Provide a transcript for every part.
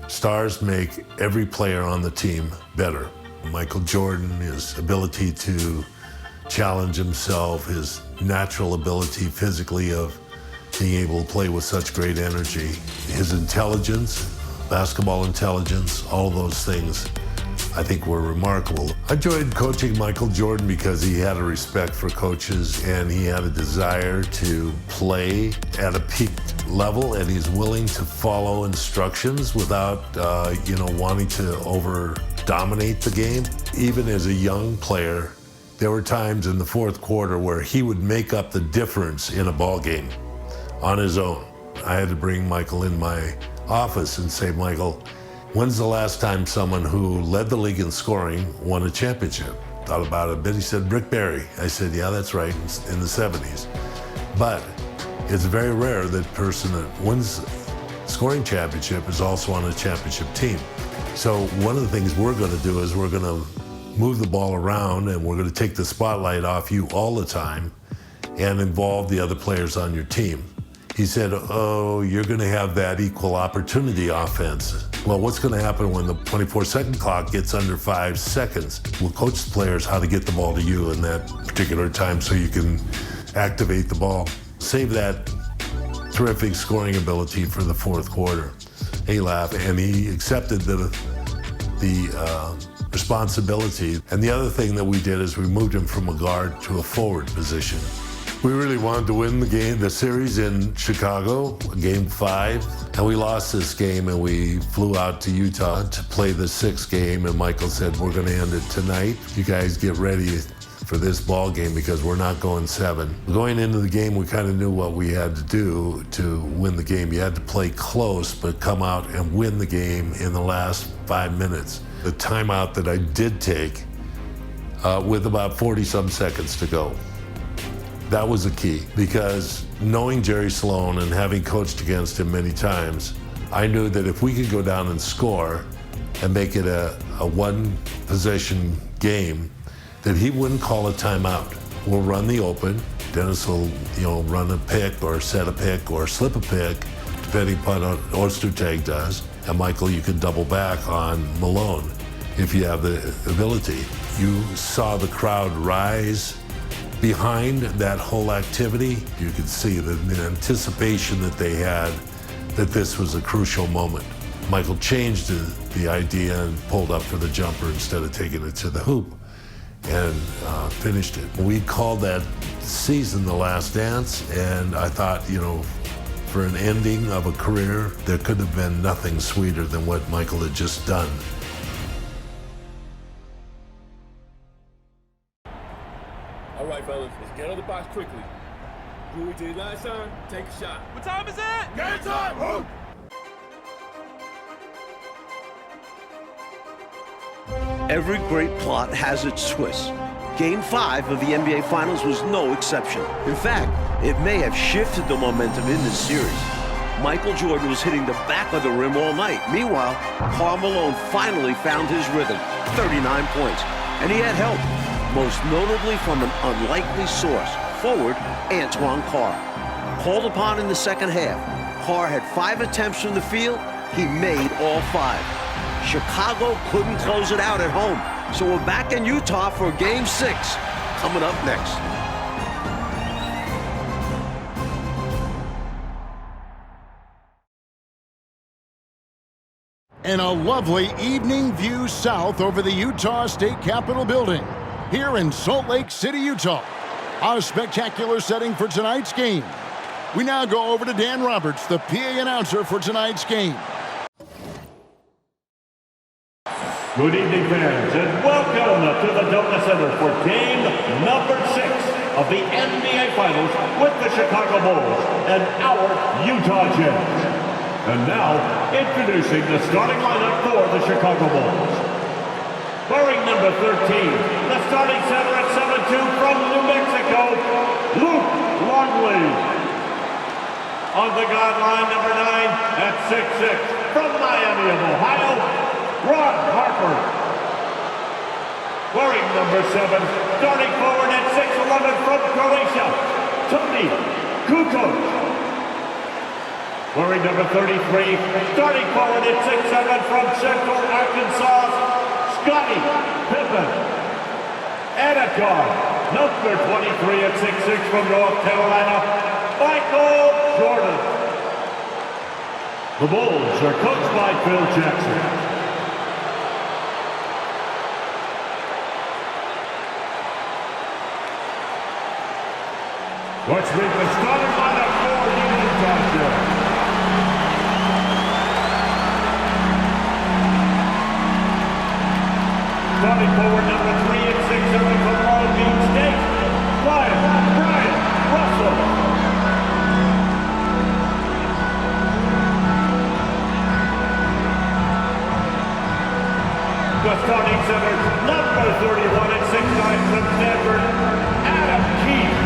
Stars make every player on the team better. Michael Jordan, his ability to challenge himself, his natural ability physically of being able to play with such great energy, his intelligence, basketball intelligence, all those things I think were remarkable. I enjoyed coaching Michael Jordan because he had a respect for coaches and he had a desire to play at a peak level, and he's willing to follow instructions without, wanting to over-dominate the game. Even as a young player, there were times in the fourth quarter where he would make up the difference in a ball game on his own. I had to bring Michael in my office and say, Michael, when's the last time someone who led the league in scoring won a championship? Thought about it a bit. He said, Rick Barry. I said, yeah, that's right, in the 70s. But it's very rare that person that wins scoring championship is also on a championship team. So one of the things we're going to do is we're going to move the ball around and we're going to take the spotlight off you all the time and involve the other players on your team. He said, oh, you're going to have that equal opportunity offense. Well, what's going to happen when the 24-second clock gets under 5 seconds? We'll coach the players how to get the ball to you in that particular time so you can activate the ball. Save that terrific scoring ability for the fourth quarter. He laughed, and he accepted the responsibility. And the other thing that we did is we moved him from a guard to a forward position. We really wanted to win the series in Chicago, Game 5, and we lost this game, and we flew out to Utah to play the 6th game, and Michael said, we're going to end it tonight. You guys get ready for this ball game because we're not going 7. Going into the game, we kind of knew what we had to do to win the game. You had to play close, but come out and win the game in the last 5 minutes. The timeout that I did take with about 40-some seconds to go. That was the key, because knowing Jerry Sloan and having coached against him many times, I knew that if we could go down and score and make it a one-possession game, that he wouldn't call a timeout. We'll run the open. Dennis will, run a pick or set a pick or slip a pick, depending upon what Ostertag does. And Michael, you can double back on Malone if you have the ability. You saw the crowd rise behind that whole activity. You could see the anticipation that they had that this was a crucial moment. Michael changed the idea and pulled up for the jumper instead of taking it to the hoop and finished it. We called that season The Last Dance, and I thought, for an ending of a career, there could have been nothing sweeter than what Michael had just done. All right, fellas, let's get out of the box quickly. Do what we did last time, take a shot. What time is it? Game time! Hoop! Every great plot has its twist. Game 5 of the NBA Finals was no exception. In fact, it may have shifted the momentum in this series. Michael Jordan was hitting the back of the rim all night. Meanwhile, Karl Malone finally found his rhythm, 39 points. And he had help, most notably from an unlikely source, forward Antoine Carr. Called upon in the second half, Carr had 5 attempts from the field. He made all 5. Chicago couldn't close it out at home, so we're back in Utah for Game 6, coming up next. And a lovely evening view south over the Utah State Capitol building here in Salt Lake City, Utah. A spectacular setting for tonight's game. We now go over to Dan Roberts, the PA announcer for tonight's game. Good evening, fans, and welcome to the Delta Center for game number 6 of the NBA Finals with the Chicago Bulls and our Utah Jazz. And now, introducing the starting lineup for the Chicago Bulls. Wearing number 13, the starting center at 7'2" from New Mexico, Luke Longley. On the guard line, number 9 at 6'6", from Miami of Ohio, Ron Harper. Wearing number 7, starting forward at 6'11" from Croatia, Toni Kukoc. Wearing number 33, starting forward at 6'7" from Central Arkansas, Scottie Pippen. And at guard, number 23 at 6'6" from North Carolina, Michael Jordan. The Bulls are coached by Phil Jackson. Let's read the starting lineup for the Utah Jazz. Starting forward number 3 at 6'7" from Long Beach State, Brian Russell. The starting center, number 31 at 6'9" from Stanford, Adam Keefe.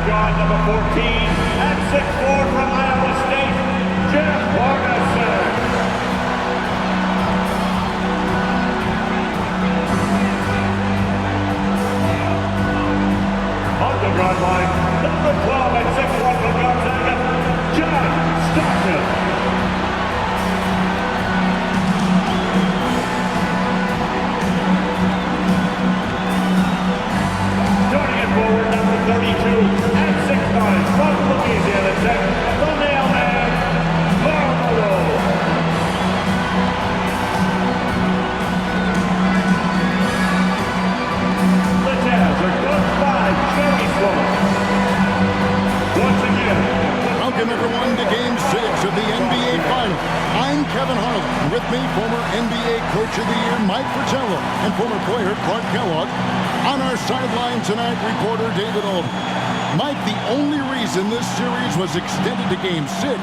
Guard number 14 at 6'4" from Iowa State, Jeff Hornacek. On the guard line, number 12 at 6'1" from Gonzaga, John Stockton. Starting at forward, number 32. From Louisiana Tech, the mailman, Carmelo. The Jazz are coached by Jerry Sloan. Once again, welcome everyone to Game 6 of the NBA Finals. I'm Kevin Harlan. With me, former NBA Coach of the Year Mike Fratello and former player Clark Kellogg. On our sideline tonight, reporter David Aldridge. Mike, the only reason this series was extended to Game 6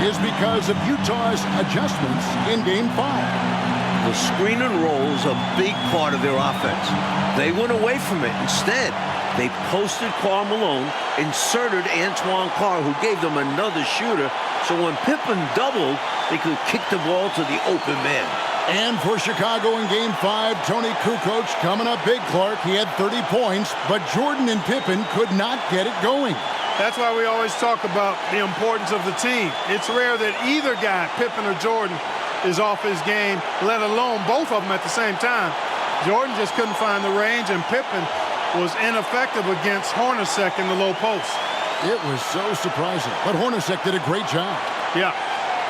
is because of Utah's adjustments in Game 5. The screen and roll is a big part of their offense. They went away from it. Instead, they posted Karl Malone, inserted Antoine Carr, who gave them another shooter, so when Pippen doubled, they could kick the ball to the open man. And for Chicago in Game 5, Tony Kukoc coming up big, Clark. He had 30 points, but Jordan and Pippen could not get it going. That's why we always talk about the importance of the team. It's rare that either guy, Pippen or Jordan, is off his game, let alone both of them at the same time. Jordan just couldn't find the range, and Pippen was ineffective against Hornacek in the low post. It was so surprising, but Hornacek did a great job. Yeah.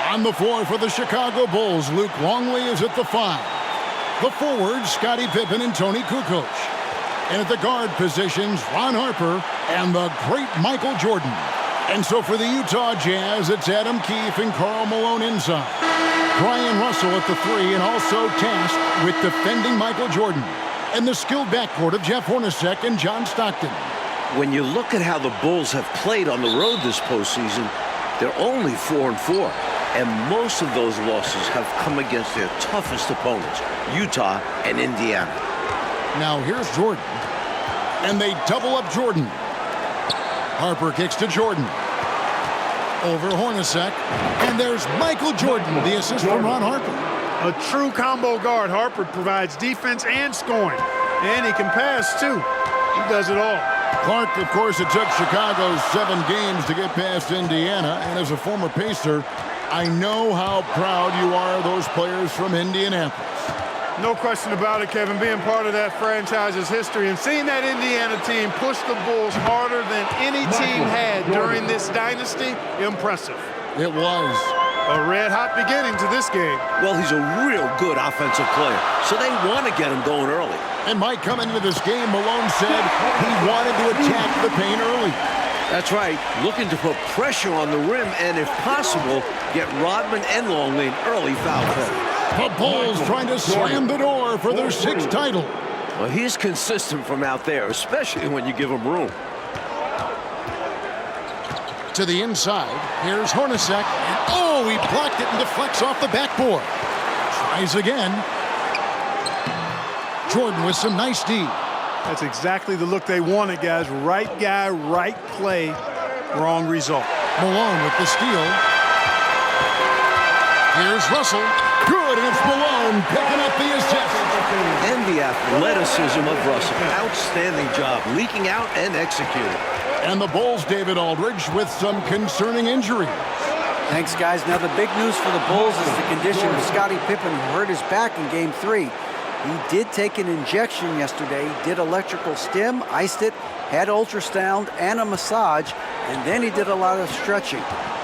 On the floor for the Chicago Bulls, Luke Longley is at the 5. The forwards, Scottie Pippen and Tony Kukoc. And at the guard positions, Ron Harper and the great Michael Jordan. And so for the Utah Jazz, it's Adam Keefe and Karl Malone inside. Brian Russell at the 3 and also tasked with defending Michael Jordan. And the skilled backcourt of Jeff Hornacek and John Stockton. When you look at how the Bulls have played on the road this postseason, they're only 4-4. And most of those losses have come against their toughest opponents, Utah and Indiana. Now here's Jordan. And they double up Jordan. Harper kicks to Jordan. Over Hornacek. And there's Michael Jordan, the assist from Ron Harper. A true combo guard. Harper provides defense and scoring. And he can pass, too. He does it all. Clark, of course, it took Chicago 7 games to get past Indiana. And as a former Pacer, I know how proud you are of those players from Indianapolis. No question about it, Kevin. Being part of that franchise's history and seeing that Indiana team push the Bulls harder than any team had during this dynasty, impressive. It was. A red-hot beginning to this game. Well, he's a real good offensive player, so they want to get him going early. And Mike, coming into this game, Malone said he wanted to attack the paint early. That's right, looking to put pressure on the rim and, if possible, get Rodman and Longley an early foul call. The Bulls trying to slam the door for their 6th title. Well, he's consistent from out there, especially when you give him room. To the inside, here's Hornacek. And oh, he blocked it and deflects off the backboard. Tries again. Jordan with some nice D. That's exactly the look they wanted, guys. Right guy, right play, wrong result. Malone with the steal. Here's Russell. Good, and it's Malone picking up the assist. And the athleticism of Russell. Outstanding job, leaking out and executing. And the Bulls, David Aldridge, with some concerning injuries. Thanks, guys. Now, the big news for the Bulls is the condition of Scottie Pippen, who hurt his back in Game 3. He did take an injection yesterday, did electrical stim, iced it, had ultrasound and a massage, and then he did a lot of stretching.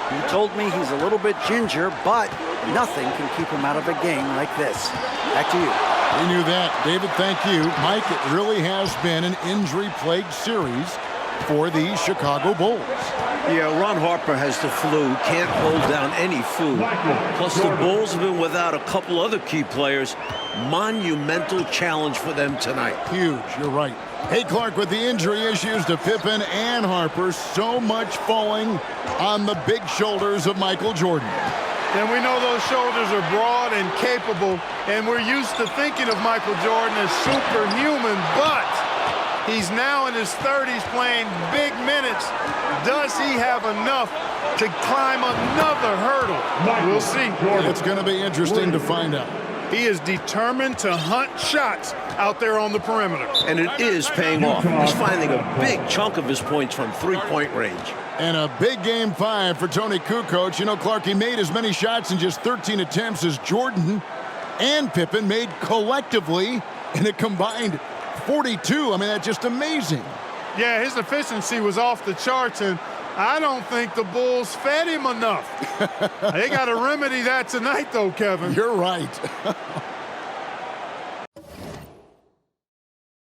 He told me he's a little bit ginger, but nothing can keep him out of a game like this. Back to you. We knew that. David, thank you. Mike, it really has been an injury-plagued series for the Chicago Bulls. Yeah, Ron Harper has the flu, can't hold down any food. Plus, the Bulls have been without a couple other key players. Monumental challenge for them tonight. Huge, you're right. Hey, Clark, with the injury issues to Pippen and Harper, so much falling on the big shoulders of Michael Jordan. And we know those shoulders are broad and capable, and we're used to thinking of Michael Jordan as superhuman, but he's now in his 30s playing big minutes. Does he have enough to climb another hurdle? We'll see. It's going to be interesting to find out. He is determined to hunt shots out there on the perimeter. And it is paying off. He's finding a big chunk of his points from three-point range. And a big Game 5 for Tony Kukoc. You know, Clark, he made as many shots in just 13 attempts as Jordan and Pippen made collectively in a combined 42. I mean, that's just amazing. Yeah, his efficiency was off the charts, and I don't think the Bulls fed him enough. They got to remedy that tonight, though, Kevin. You're right.